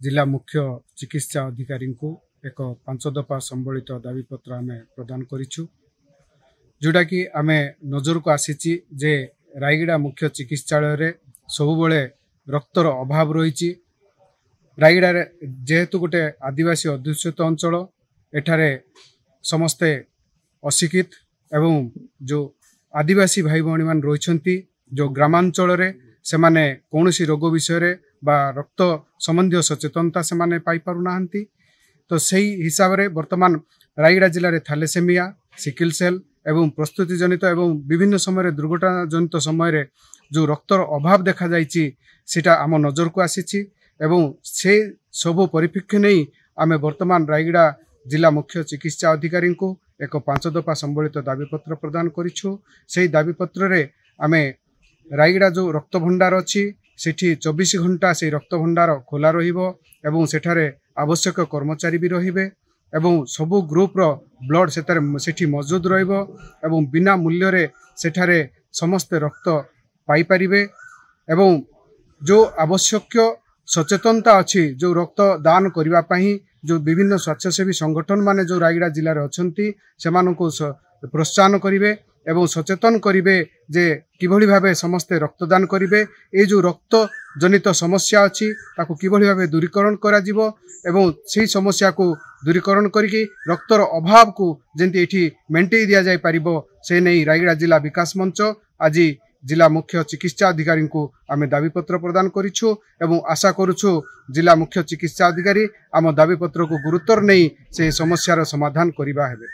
जिला मुख्य चिकित्सा अधिकारी को एक 5 दफा संबलित दाबीपत्र आम प्रदान करिछु जोटा कि आम नजर को आसी जे रायगड़ा मुख्य चिकित्सालय रे सबु बेले रक्तर अभाव रही। रायगड़ा जेहेतु गोटे आदिवासी अध्युषित अंचल एठारे समस्ते अशिक्षित एवं जो आदिवासी भाई भौणी मान रही जो ग्रामांचल रे से माने कौनसी रोग विषय रे बा रक्त संबंधी सचेतनता से माने पाई पारु नाहंती। तो सही हिसाब रे वर्तमान रायगड़ा जिले में थैलेसेमिया सिकिल सेल एवं प्रस्तुति जनित एवं विभिन्न समय दुर्घटना जनित समय जो रक्तर अभाव देखा जाइछि सेटा आम नजर को आसीछि एवं से सबु परिप्रेक्षी नहीं आम वर्तमान रायगड़ा जिला मुख्य चिकित्सा अधिकारी को एक 5 दफा संबलित दाबीपत्र प्रदान करिछु। से दाबीपत्र रे आम रायगड़ा जो रक्त भंडार अच्छी सेठी 24 घंटा से रक्त भंडार खोला रहिबो एवं सेठारे आवश्यक कर्मचारी भी रहिबे एवं सबु ग्रुप रो ब्लड सेठी मौजूद रहिबो एवं बिना मूल्य रे सेठारे समस्त रक्त पाई परिबे एवं जो आवश्यक सचेतनता अच्छी जो रक्त दान करबा पई जो विभिन्न स्वच्छासेवी संगठन माने जो रायगड़ा जिले में अछंती सेमानंको प्रोत्साहन करिवे एवं सचेतन करिवे जे किभली भाबे समस्ते रक्तदान करिवे। ए जो रक्त जनित समस्या अच्छी ताको किभली भाबे दूरीकरण करा जिवो एवं सेही समस्या को दूरीकरण करिके रक्तर अभाव को जेंति एठी मेंटेई दिया जाय परिबो से नहीं रायगड़ा जिला विकास मंच आज जिला मुख्य चिकित्सा अधिकारी को आम दाबीपत्र प्रदान करिछु एवं आशा करुछु जिला मुख्य चिकित्सा अधिकारी आम दाबीपत्र को गुरुत्व नहीं से समस्यार समाधान करिबा हेबे।